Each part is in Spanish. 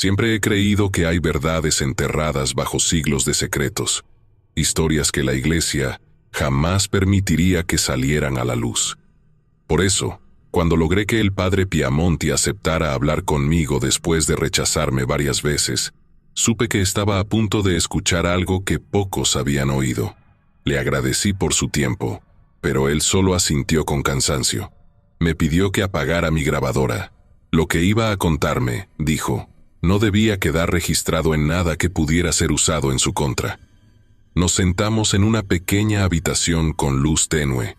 Siempre he creído que hay verdades enterradas bajo siglos de secretos, historias que la Iglesia jamás permitiría que salieran a la luz. Por eso, cuando logré que el padre Piamonti aceptara hablar conmigo después de rechazarme varias veces, supe que estaba a punto de escuchar algo que pocos habían oído. Le agradecí por su tiempo, pero él solo asintió con cansancio. Me pidió que apagara mi grabadora. Lo que iba a contarme, dijo, no debía quedar registrado en nada que pudiera ser usado en su contra. Nos sentamos en una pequeña habitación con luz tenue.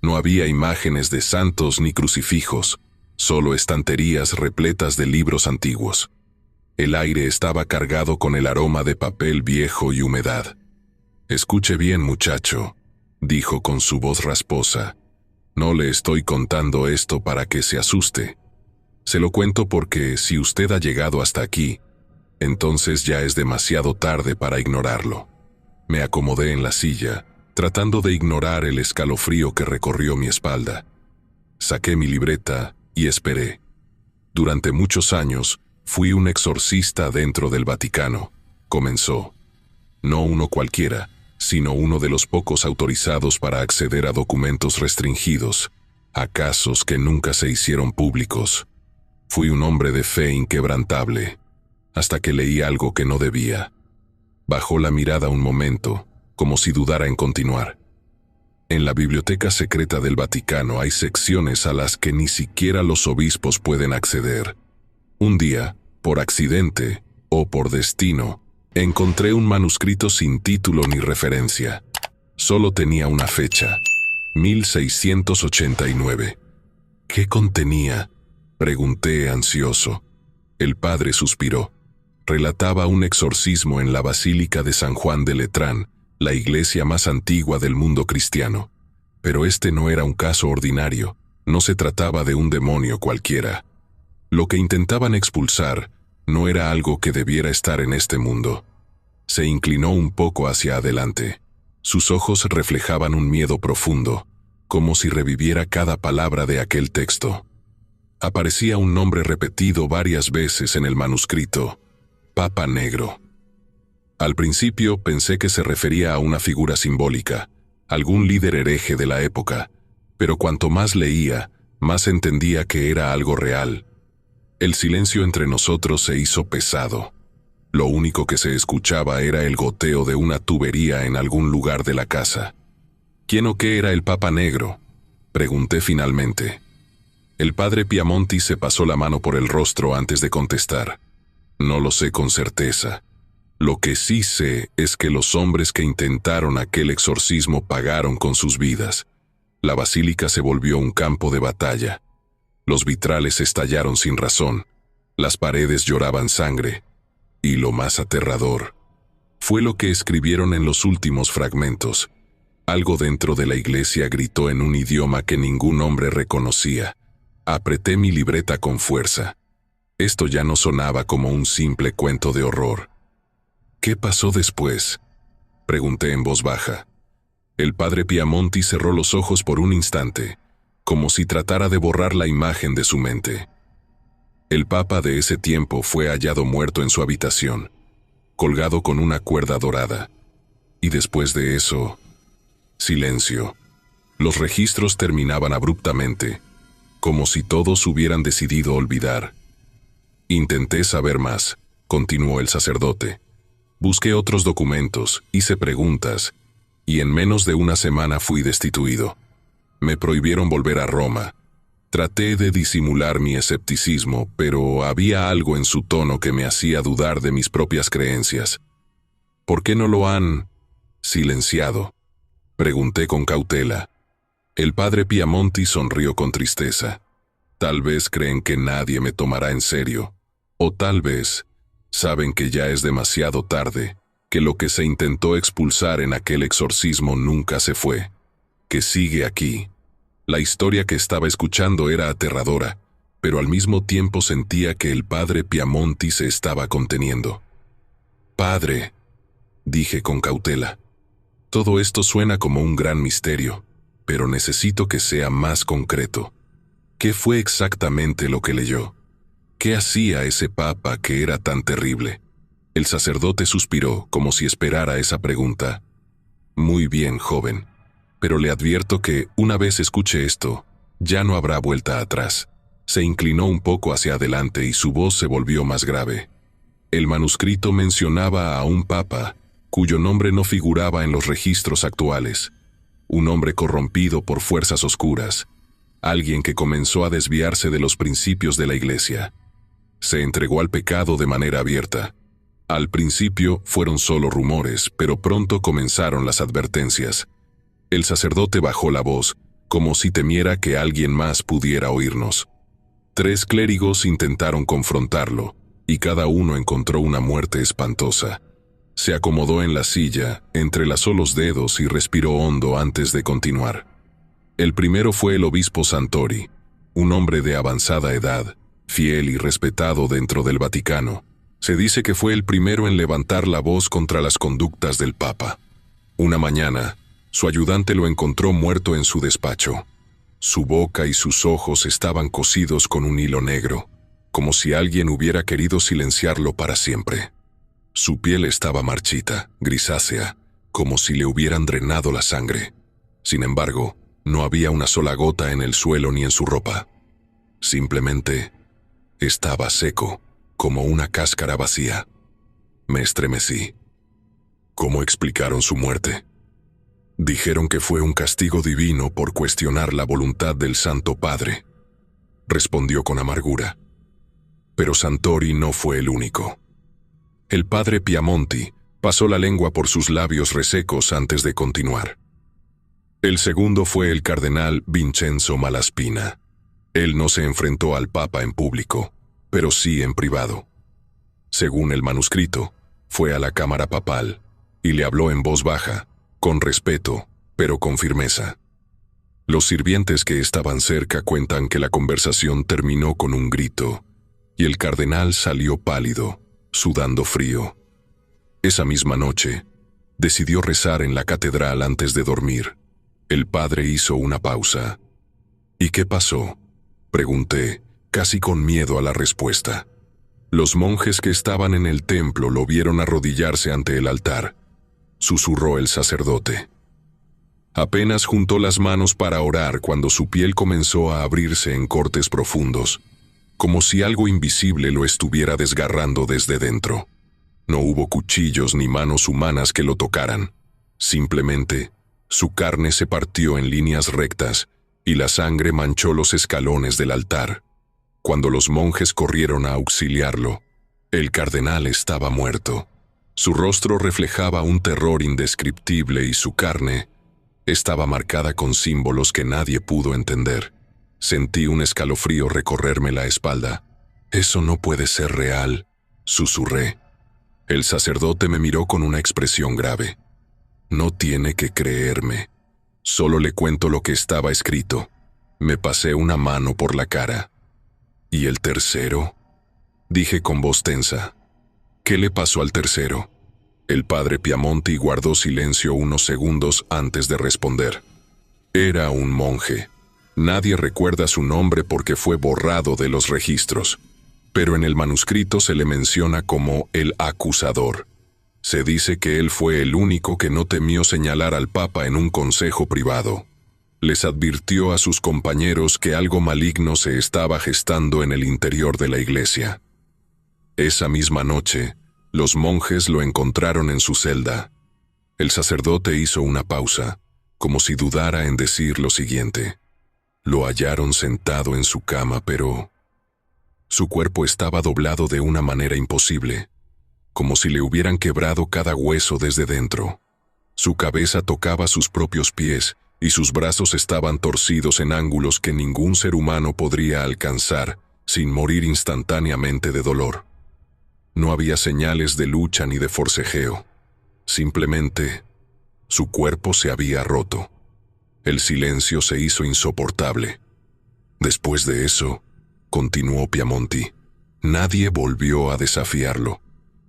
No había imágenes de santos ni crucifijos, solo estanterías repletas de libros antiguos. El aire estaba cargado con el aroma de papel viejo y humedad. «Escuche bien, muchacho», dijo con su voz rasposa. «No le estoy contando esto para que se asuste. Se lo cuento porque si usted ha llegado hasta aquí, entonces ya es demasiado tarde para ignorarlo». Me acomodé en la silla, tratando de ignorar el escalofrío que recorrió mi espalda. Saqué mi libreta y esperé. Durante muchos años, fui un exorcista dentro del Vaticano, comenzó. No uno cualquiera, sino uno de los pocos autorizados para acceder a documentos restringidos, a casos que nunca se hicieron públicos. Fui un hombre de fe inquebrantable, hasta que leí algo que no debía. Bajó la mirada un momento, como si dudara en continuar. En la biblioteca secreta del Vaticano hay secciones a las que ni siquiera los obispos pueden acceder. Un día, por accidente o por destino, encontré un manuscrito sin título ni referencia. Solo tenía una fecha, 1689. ¿Qué contenía?, pregunté ansioso. El padre suspiró. Relataba un exorcismo en la Basílica de San Juan de Letrán, la iglesia más antigua del mundo cristiano. Pero este no era un caso ordinario, no se trataba de un demonio cualquiera. Lo que intentaban expulsar no era algo que debiera estar en este mundo. Se inclinó un poco hacia adelante. Sus ojos reflejaban un miedo profundo, como si reviviera cada palabra de aquel texto. Aparecía un nombre repetido varias veces en el manuscrito: Papa Negro. Al principio pensé que se refería a una figura simbólica, algún líder hereje de la época, pero cuanto más leía, más entendía que era algo real. El silencio entre nosotros se hizo pesado. Lo único que se escuchaba era el goteo de una tubería en algún lugar de la casa. ¿Quién o qué era el Papa Negro?, pregunté finalmente. El padre Piamonti se pasó la mano por el rostro antes de contestar. No lo sé con certeza. Lo que sí sé es que los hombres que intentaron aquel exorcismo pagaron con sus vidas. La basílica se volvió un campo de batalla. Los vitrales estallaron sin razón. Las paredes lloraban sangre. Y lo más aterrador fue lo que escribieron en los últimos fragmentos. Algo dentro de la iglesia gritó en un idioma que ningún hombre reconocía. Apreté mi libreta con fuerza. Esto ya no sonaba como un simple cuento de horror. ¿Qué pasó después?, pregunté en voz baja. El padre Piamonti cerró los ojos por un instante, como si tratara de borrar la imagen de su mente. El papa de ese tiempo fue hallado muerto en su habitación, colgado con una cuerda dorada. Y después de eso, silencio. Los registros terminaban abruptamente, como si todos hubieran decidido olvidar. Intenté saber más, continuó el sacerdote. Busqué otros documentos, hice preguntas, y en menos de una semana fui destituido. Me prohibieron volver a Roma. Traté de disimular mi escepticismo, pero había algo en su tono que me hacía dudar de mis propias creencias. ¿Por qué no lo han silenciado?, pregunté con cautela. El padre Piamonti sonrió con tristeza. Tal vez creen que nadie me tomará en serio, o tal vez saben que ya es demasiado tarde, que lo que se intentó expulsar en aquel exorcismo nunca se fue, que sigue aquí. La historia que estaba escuchando era aterradora, pero al mismo tiempo sentía que el padre Piamonti se estaba conteniendo. «Padre», dije con cautela, «todo esto suena como un gran misterio, pero necesito que sea más concreto. ¿Qué fue exactamente lo que leyó?». ¿Qué hacía ese papa que era tan terrible? El sacerdote suspiró, como si esperara esa pregunta. Muy bien, joven, pero le advierto que, una vez escuche esto, ya no habrá vuelta atrás. Se inclinó un poco hacia adelante y su voz se volvió más grave. El manuscrito mencionaba a un papa, cuyo nombre no figuraba en los registros actuales. Un hombre corrompido por fuerzas oscuras. Alguien que comenzó a desviarse de los principios de la Iglesia. Se entregó al pecado de manera abierta. Al principio fueron solo rumores, pero pronto comenzaron las advertencias. El sacerdote bajó la voz, como si temiera que alguien más pudiera oírnos. 3 clérigos intentaron confrontarlo, y cada uno encontró una muerte espantosa. Se acomodó en la silla, entrelazó los dedos y respiró hondo antes de continuar. El primero fue el obispo Santori, un hombre de avanzada edad, fiel y respetado dentro del Vaticano. Se dice que fue el primero en levantar la voz contra las conductas del Papa. Una mañana, su ayudante lo encontró muerto en su despacho. Su boca y sus ojos estaban cosidos con un hilo negro, como si alguien hubiera querido silenciarlo para siempre. Su piel estaba marchita, grisácea, como si le hubieran drenado la sangre. Sin embargo, no había una sola gota en el suelo ni en su ropa. Simplemente estaba seco, como una cáscara vacía. Me estremecí. ¿Cómo explicaron su muerte? Dijeron que fue un castigo divino por cuestionar la voluntad del Santo Padre. Respondió con amargura. Pero Santori no fue el único. El padre Piamonti pasó la lengua por sus labios resecos antes de continuar. El segundo fue el cardenal Vincenzo Malaspina. Él no se enfrentó al Papa en público, pero sí en privado. Según el manuscrito, fue a la cámara papal y le habló en voz baja, con respeto, pero con firmeza. Los sirvientes que estaban cerca cuentan que la conversación terminó con un grito, y el cardenal salió pálido, sudando frío. Esa misma noche, decidió rezar en la catedral antes de dormir. El padre hizo una pausa. ¿Y qué pasó?, pregunté, casi con miedo a la respuesta. Los monjes que estaban en el templo lo vieron arrodillarse ante el altar. Susurró el sacerdote. Apenas juntó las manos para orar cuando su piel comenzó a abrirse en cortes profundos, como si algo invisible lo estuviera desgarrando desde dentro. No hubo cuchillos ni manos humanas que lo tocaran. Simplemente, su carne se partió en líneas rectas y la sangre manchó los escalones del altar. Cuando los monjes corrieron a auxiliarlo, el cardenal estaba muerto. Su rostro reflejaba un terror indescriptible y su carne estaba marcada con símbolos que nadie pudo entender. Sentí un escalofrío recorrerme la espalda. «Eso no puede ser real», susurré. El sacerdote me miró con una expresión grave. «No tiene que creerme. Solo le cuento lo que estaba escrito». Me pasé una mano por la cara. «¿Y el tercero?», dije con voz tensa. «¿Qué le pasó al tercero?». El padre Piamonti guardó silencio unos segundos antes de responder. «Era un monje. Nadie recuerda su nombre porque fue borrado de los registros, pero en el manuscrito se le menciona como el acusador. Se dice que él fue el único que no temió señalar al Papa en un consejo privado. Les advirtió a sus compañeros que algo maligno se estaba gestando en el interior de la iglesia. Esa misma noche, los monjes lo encontraron en su celda. El sacerdote hizo una pausa, como si dudara en decir lo siguiente. Lo hallaron sentado en su cama, pero su cuerpo estaba doblado de una manera imposible, como si le hubieran quebrado cada hueso desde dentro. Su cabeza tocaba sus propios pies y sus brazos estaban torcidos en ángulos que ningún ser humano podría alcanzar sin morir instantáneamente de dolor. No había señales de lucha ni de forcejeo. Simplemente, su cuerpo se había roto. El silencio se hizo insoportable. Después de eso, continuó Piamonti, nadie volvió a desafiarlo.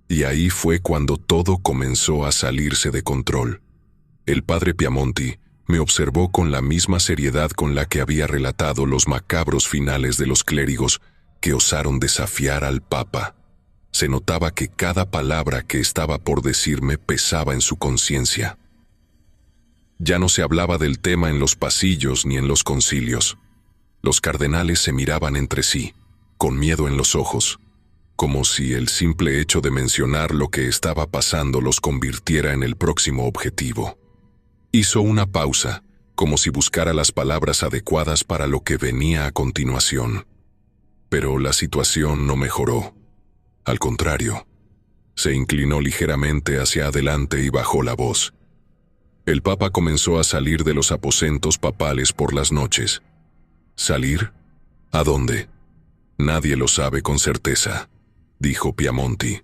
Y ahí fue cuando todo comenzó a salirse de control. El padre Piamonti me observó con la misma seriedad con la que había relatado los macabros finales de los clérigos que osaron desafiar al Papa. Se notaba que cada palabra que estaba por decirme pesaba en su conciencia. Ya no se hablaba del tema en los pasillos ni en los concilios. Los cardenales se miraban entre sí, con miedo en los ojos, como si el simple hecho de mencionar lo que estaba pasando los convirtiera en el próximo objetivo. Hizo una pausa, como si buscara las palabras adecuadas para lo que venía a continuación. Pero la situación no mejoró. Al contrario, se inclinó ligeramente hacia adelante y bajó la voz. El Papa comenzó a salir de los aposentos papales por las noches. ¿Salir? ¿A dónde? Nadie lo sabe con certeza, dijo Piamonti.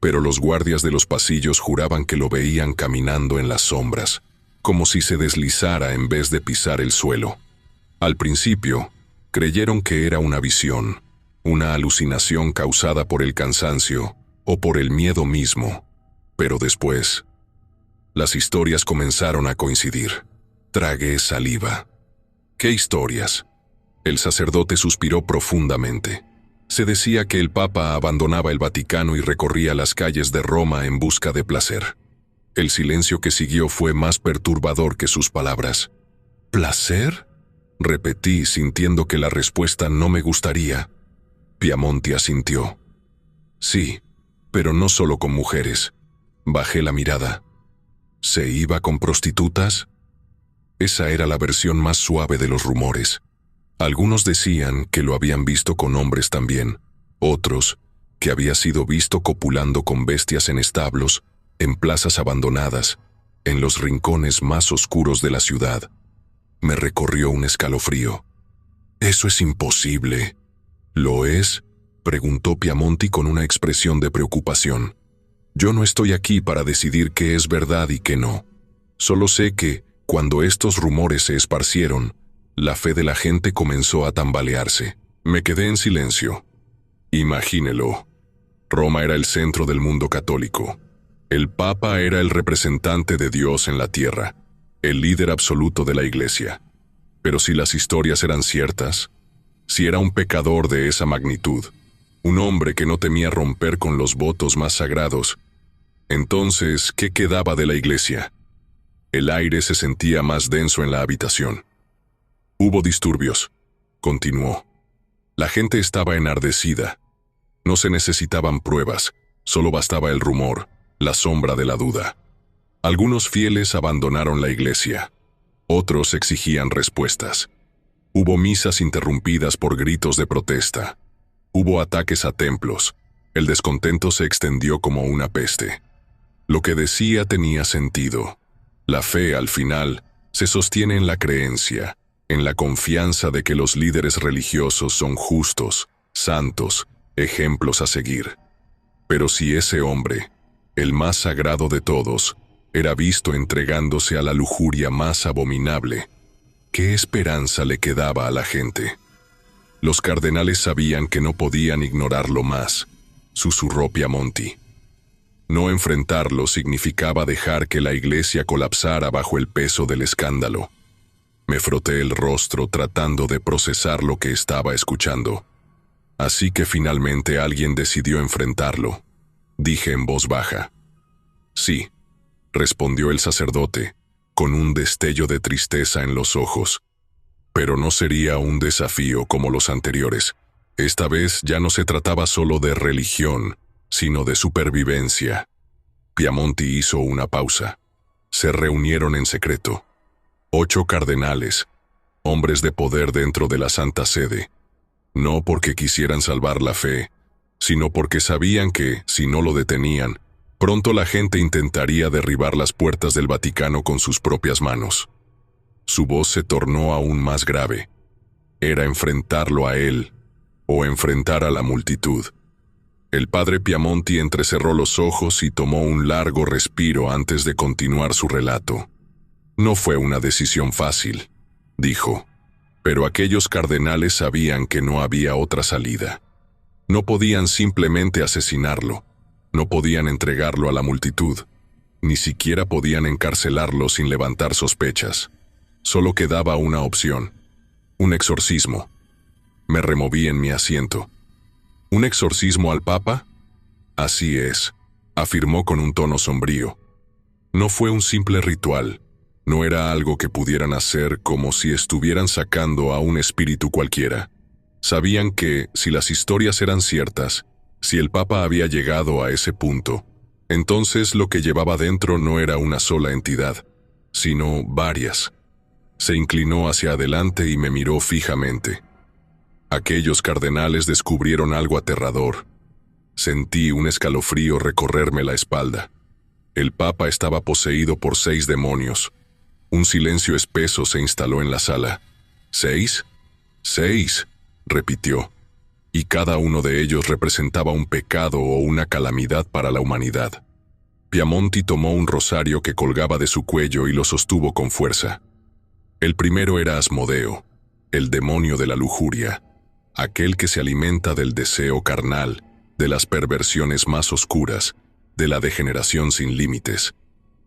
Pero los guardias de los pasillos juraban que lo veían caminando en las sombras, como si se deslizara en vez de pisar el suelo. Al principio, creyeron que era una visión, una alucinación causada por el cansancio o por el miedo mismo. Pero después, las historias comenzaron a coincidir. Tragué saliva. ¿Qué historias? El sacerdote suspiró profundamente. Se decía que el Papa abandonaba el Vaticano y recorría las calles de Roma en busca de placer. El silencio que siguió fue más perturbador que sus palabras. ¿Placer?, repetí, sintiendo que la respuesta no me gustaría. Piamonti asintió. Sí, pero no solo con mujeres. Bajé la mirada. ¿Se iba con prostitutas? Esa era la versión más suave de los rumores. Algunos decían que lo habían visto con hombres también, otros que había sido visto copulando con bestias en establos, en plazas abandonadas, en los rincones más oscuros de la ciudad. Me recorrió un escalofrío. «Eso es imposible». «¿Lo es?», preguntó Piamonti con una expresión de preocupación. «Yo no estoy aquí para decidir qué es verdad y qué no. Solo sé que, cuando estos rumores se esparcieron, la fe de la gente comenzó a tambalearse. Me quedé en silencio. Imagínelo. Roma era el centro del mundo católico. El Papa era el representante de Dios en la tierra, el líder absoluto de la Iglesia. Pero si las historias eran ciertas, si era un pecador de esa magnitud, un hombre que no temía romper con los votos más sagrados, entonces, ¿qué quedaba de la Iglesia? El aire se sentía más denso en la habitación. Hubo disturbios, continuó. La gente estaba enardecida. No se necesitaban pruebas, solo bastaba el rumor, la sombra de la duda. Algunos fieles abandonaron la iglesia. Otros exigían respuestas. Hubo misas interrumpidas por gritos de protesta. Hubo ataques a templos. El descontento se extendió como una peste. Lo que decía tenía sentido. La fe, al final, se sostiene en la creencia, en la confianza de que los líderes religiosos son justos, santos, ejemplos a seguir. Pero si ese hombre, el más sagrado de todos, era visto entregándose a la lujuria más abominable, ¿qué esperanza le quedaba a la gente? Los cardenales sabían que no podían ignorarlo más, susurró Piamonti. No enfrentarlo significaba dejar que la iglesia colapsara bajo el peso del escándalo. Me froté el rostro tratando de procesar lo que estaba escuchando. Así que finalmente alguien decidió enfrentarlo, dije en voz baja. Sí, respondió el sacerdote, con un destello de tristeza en los ojos. Pero no sería un desafío como los anteriores. Esta vez ya no se trataba solo de religión, sino de supervivencia. Piamonti hizo una pausa. Se reunieron en secreto. 8 cardenales, hombres de poder dentro de la Santa Sede. No porque quisieran salvar la fe, sino porque sabían que, si no lo detenían, pronto la gente intentaría derribar las puertas del Vaticano con sus propias manos. Su voz se tornó aún más grave. Era enfrentarlo a él, o enfrentar a la multitud. El padre Piamonti entrecerró los ojos y tomó un largo respiro antes de continuar su relato. No fue una decisión fácil, dijo, pero aquellos cardenales sabían que no había otra salida. No podían simplemente asesinarlo, no podían entregarlo a la multitud, ni siquiera podían encarcelarlo sin levantar sospechas. Solo quedaba una opción, un exorcismo. Me removí en mi asiento. ¿Un exorcismo al Papa? Así es, afirmó con un tono sombrío. No fue un simple ritual, no era algo que pudieran hacer como si estuvieran sacando a un espíritu cualquiera. Sabían que, si las historias eran ciertas, si el Papa había llegado a ese punto, entonces lo que llevaba dentro no era una sola entidad, sino varias. Se inclinó hacia adelante y me miró fijamente. Aquellos cardenales descubrieron algo aterrador. Sentí un escalofrío recorrerme la espalda. El Papa estaba poseído por 6 demonios. Un silencio espeso se instaló en la sala. ¿6? 6, repitió. Y cada uno de ellos representaba un pecado o una calamidad para la humanidad. Piamonti tomó un rosario que colgaba de su cuello y lo sostuvo con fuerza. El primero era Asmodeo, el demonio de la lujuria, aquel que se alimenta del deseo carnal, de las perversiones más oscuras, de la degeneración sin límites.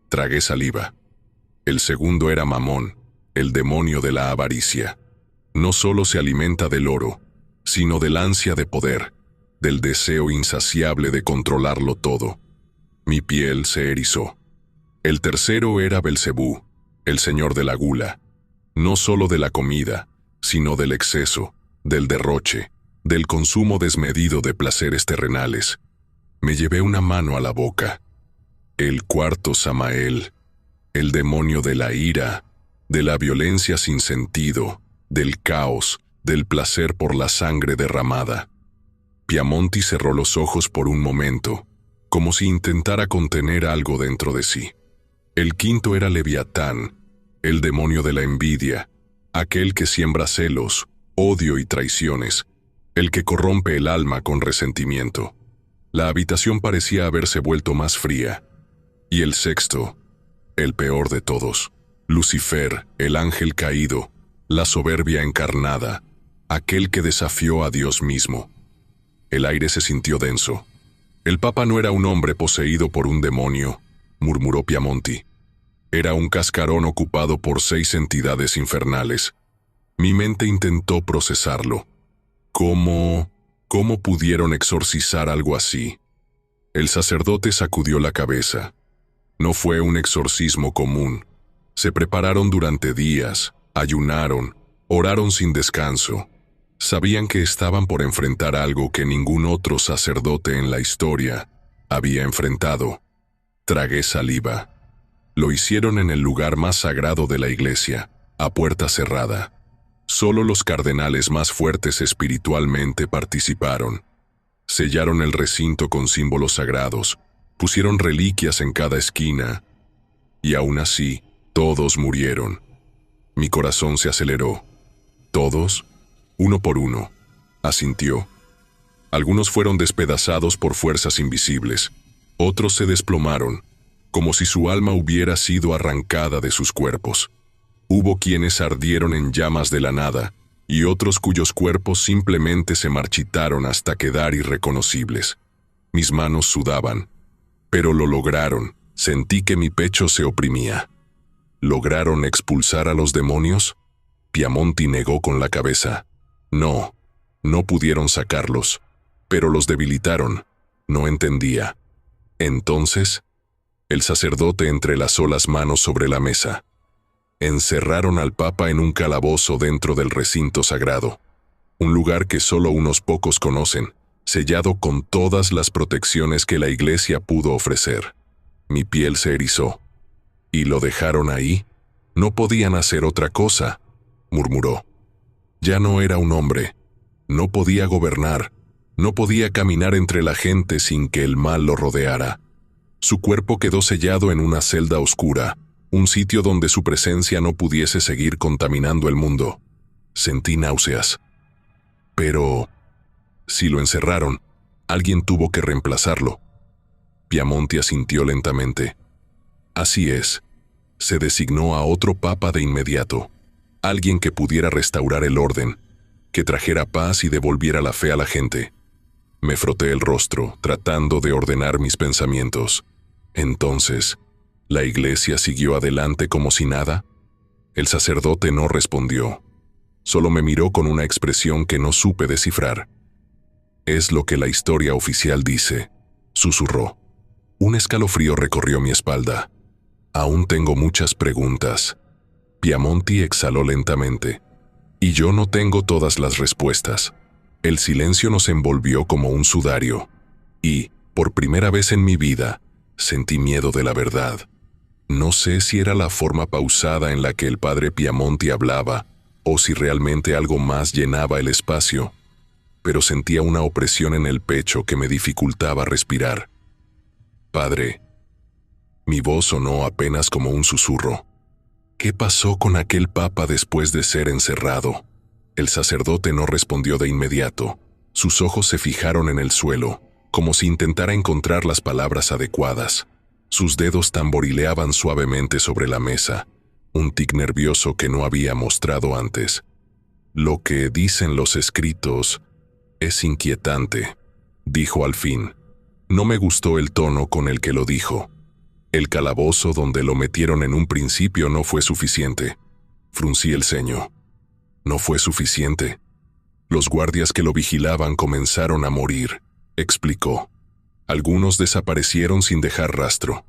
Tragué saliva. El segundo era Mamón, el demonio de la avaricia. No solo se alimenta del oro, sino del ansia de poder, del deseo insaciable de controlarlo todo. Mi piel se erizó. El tercero era Belcebú, el señor de la gula. No solo de la comida, sino del exceso, del derroche, del consumo desmedido de placeres terrenales. Me llevé una mano a la boca. El cuarto Samael, el demonio de la ira, de la violencia sin sentido, del caos, del placer por la sangre derramada. Piamonti cerró los ojos por un momento, como si intentara contener algo dentro de sí. El quinto era Leviatán, el demonio de la envidia, aquel que siembra celos, odio y traiciones, el que corrompe el alma con resentimiento. La habitación parecía haberse vuelto más fría. Y el sexto, el peor de todos, Lucifer, el ángel caído, la soberbia encarnada, aquel que desafió a Dios mismo. El aire se sintió denso. El Papa no era un hombre poseído por un demonio, murmuró Piamonti. Era un cascarón ocupado por 6 entidades infernales. Mi mente intentó procesarlo. ¿Cómo pudieron exorcizar algo así? El sacerdote sacudió la cabeza. No fue un exorcismo común. Se prepararon durante días, ayunaron, oraron sin descanso. Sabían que estaban por enfrentar algo que ningún otro sacerdote en la historia había enfrentado. Tragué saliva. Lo hicieron en el lugar más sagrado de la iglesia, a puerta cerrada. Solo los cardenales más fuertes espiritualmente participaron. Sellaron el recinto con símbolos sagrados, pusieron reliquias en cada esquina, y aún así, todos murieron. Mi corazón se aceleró. ¿Todos? Uno por uno, asintió. Algunos fueron despedazados por fuerzas invisibles, otros se desplomaron, como si su alma hubiera sido arrancada de sus cuerpos. Hubo quienes ardieron en llamas de la nada, y otros cuyos cuerpos simplemente se marchitaron hasta quedar irreconocibles. Mis manos sudaban, pero lo lograron. Sentí que mi pecho se oprimía. ¿Lograron expulsar a los demonios? Piamonti negó con la cabeza. No pudieron sacarlos, pero los debilitaron. No entendía. Entonces, el sacerdote entrelazó las manos sobre la mesa. Encerraron al Papa en un calabozo dentro del recinto sagrado, un lugar que solo unos pocos conocen, sellado con todas las protecciones que la Iglesia pudo ofrecer. Mi piel se erizó. ¿Y lo dejaron ahí? No podían hacer otra cosa, murmuró. Ya no era un hombre. No podía gobernar. No podía caminar entre la gente sin que el mal lo rodeara. Su cuerpo quedó sellado en una celda oscura, un sitio donde su presencia no pudiese seguir contaminando el mundo. Sentí náuseas. Pero, si lo encerraron, alguien tuvo que reemplazarlo. Piamonti asintió lentamente. Así es. Se designó a otro papa de inmediato. Alguien que pudiera restaurar el orden, que trajera paz y devolviera la fe a la gente. Me froté el rostro, tratando de ordenar mis pensamientos. Entonces, ¿la iglesia siguió adelante como si nada? El sacerdote no respondió. Solo me miró con una expresión que no supe descifrar. Es lo que la historia oficial dice, susurró. Un escalofrío recorrió mi espalda. Aún tengo muchas preguntas. Piamonti exhaló lentamente. Y yo no tengo todas las respuestas. El silencio nos envolvió como un sudario. Y, por primera vez en mi vida, sentí miedo de la verdad. No sé si era la forma pausada en la que el padre Piamonti hablaba, o si realmente algo más llenaba el espacio, pero sentía una opresión en el pecho que me dificultaba respirar. Padre. Mi voz sonó apenas como un susurro. ¿Qué pasó con aquel papa después de ser encerrado? El sacerdote no respondió de inmediato. Sus ojos se fijaron en el suelo, como si intentara encontrar las palabras adecuadas. Sus dedos tamborileaban suavemente sobre la mesa, un tic nervioso que no había mostrado antes. Lo que dicen los escritos es inquietante, dijo al fin. No me gustó el tono con el que lo dijo. El calabozo donde lo metieron en un principio no fue suficiente. Fruncí el ceño. No fue suficiente. Los guardias que lo vigilaban comenzaron a morir, explicó. Algunos desaparecieron sin dejar rastro.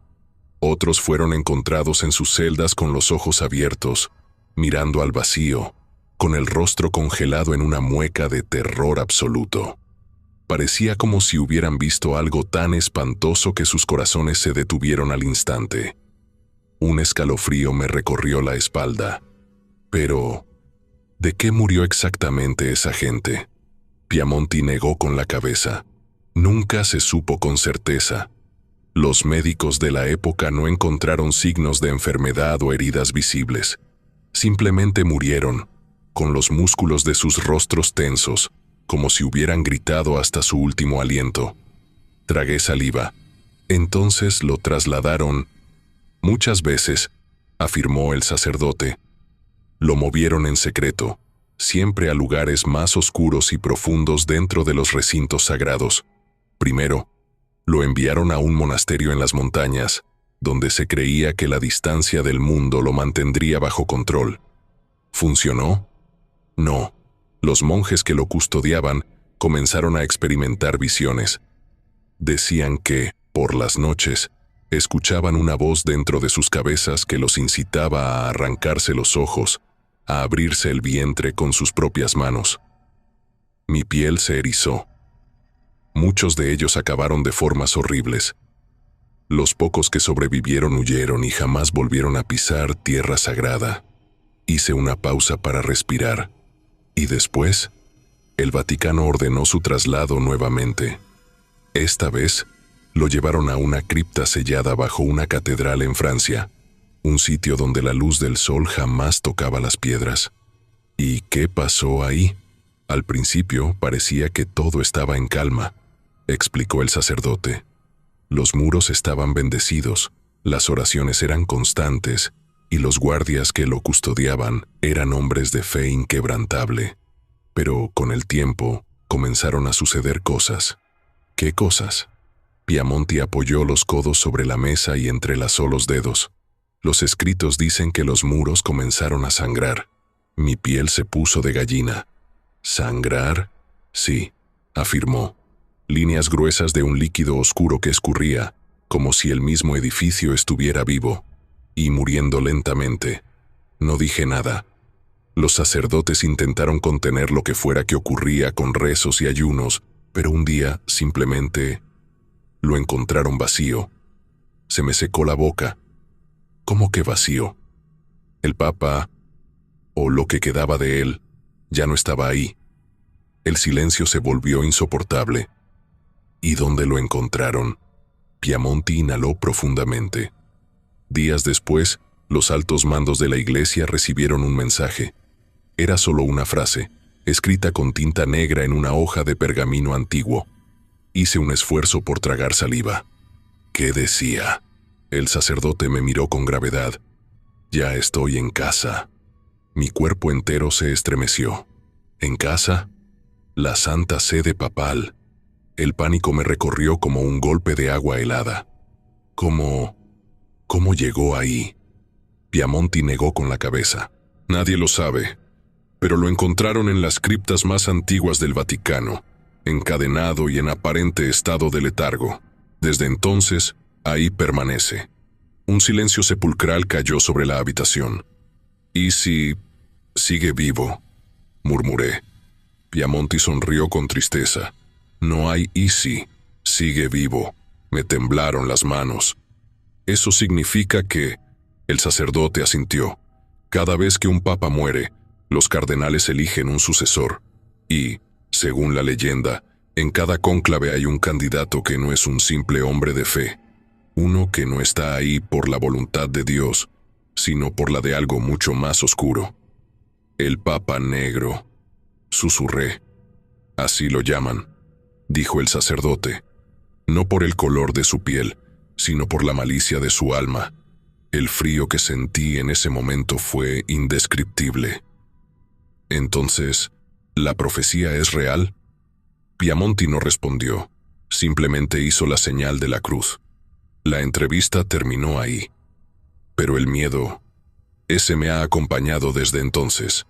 Otros fueron encontrados en sus celdas con los ojos abiertos, mirando al vacío, con el rostro congelado en una mueca de terror absoluto. Parecía como si hubieran visto algo tan espantoso que sus corazones se detuvieron al instante. Un escalofrío me recorrió la espalda. Pero, ¿de qué murió exactamente esa gente? Piamonti negó con la cabeza. Nunca se supo con certeza. Los médicos de la época no encontraron signos de enfermedad o heridas visibles. Simplemente murieron, con los músculos de sus rostros tensos, como si hubieran gritado hasta su último aliento. Tragué saliva. Entonces lo trasladaron. Muchas veces, afirmó el sacerdote. Lo movieron en secreto, siempre a lugares más oscuros y profundos dentro de los recintos sagrados. Primero, lo enviaron a un monasterio en las montañas, donde se creía que la distancia del mundo lo mantendría bajo control. ¿Funcionó? No. Los monjes que lo custodiaban comenzaron a experimentar visiones. Decían que, por las noches, escuchaban una voz dentro de sus cabezas que los incitaba a arrancarse los ojos, a abrirse el vientre con sus propias manos. Mi piel se erizó. Muchos de ellos acabaron de formas horribles. Los pocos que sobrevivieron huyeron y jamás volvieron a pisar tierra sagrada. Hice una pausa para respirar. Y después, el Vaticano ordenó su traslado nuevamente. Esta vez, lo llevaron a una cripta sellada bajo una catedral en Francia, un sitio donde la luz del sol jamás tocaba las piedras. ¿Y qué pasó ahí? Al principio parecía que todo estaba en calma, explicó el sacerdote. Los muros estaban bendecidos, las oraciones eran constantes, y los guardias que lo custodiaban eran hombres de fe inquebrantable. Pero con el tiempo comenzaron a suceder cosas. ¿Qué cosas? Piamonti apoyó los codos sobre la mesa y entrelazó los dedos. Los escritos dicen que los muros comenzaron a sangrar. Mi piel se puso de gallina. ¿Sangrar? Sí, afirmó. Líneas gruesas de un líquido oscuro que escurría, como si el mismo edificio estuviera vivo, y muriendo lentamente. No dije nada. Los sacerdotes intentaron contener lo que fuera que ocurría con rezos y ayunos, pero un día, simplemente, lo encontraron vacío. Se me secó la boca. ¿Cómo que vacío? El Papa, o lo que quedaba de él, ya no estaba ahí. El silencio se volvió insoportable. ¿Y dónde lo encontraron? Piamonti inhaló profundamente. Días después, los altos mandos de la iglesia recibieron un mensaje. Era solo una frase, escrita con tinta negra en una hoja de pergamino antiguo. Hice un esfuerzo por tragar saliva. ¿Qué decía? El sacerdote me miró con gravedad. Ya estoy en casa. Mi cuerpo entero se estremeció. ¿En casa? La santa sede papal. El pánico me recorrió como un golpe de agua helada. ¿Cómo llegó ahí? Piamonti negó con la cabeza. Nadie lo sabe, pero lo encontraron en las criptas más antiguas del Vaticano. encadenado y en aparente estado de letargo. Desde entonces, ahí permanece. Un silencio sepulcral cayó sobre la habitación. «¿Y si sigue vivo?», murmuré. Piamonti sonrió con tristeza. «No hay «y si sigue vivo». Me temblaron las manos. «Eso significa que…», el sacerdote asintió. «Cada vez que un papa muere, los cardenales eligen un sucesor. Y, según la leyenda, en cada cónclave hay un candidato que no es un simple hombre de fe. Uno que no está ahí por la voluntad de Dios, sino por la de algo mucho más oscuro. El Papa Negro», susurré. «Así lo llaman», dijo el sacerdote. «No por el color de su piel, sino por la malicia de su alma». El frío que sentí en ese momento fue indescriptible. «Entonces, ¿la profecía es real?». Piamonti no respondió, simplemente hizo la señal de la cruz. La entrevista terminó ahí. Pero el miedo, ese me ha acompañado desde entonces.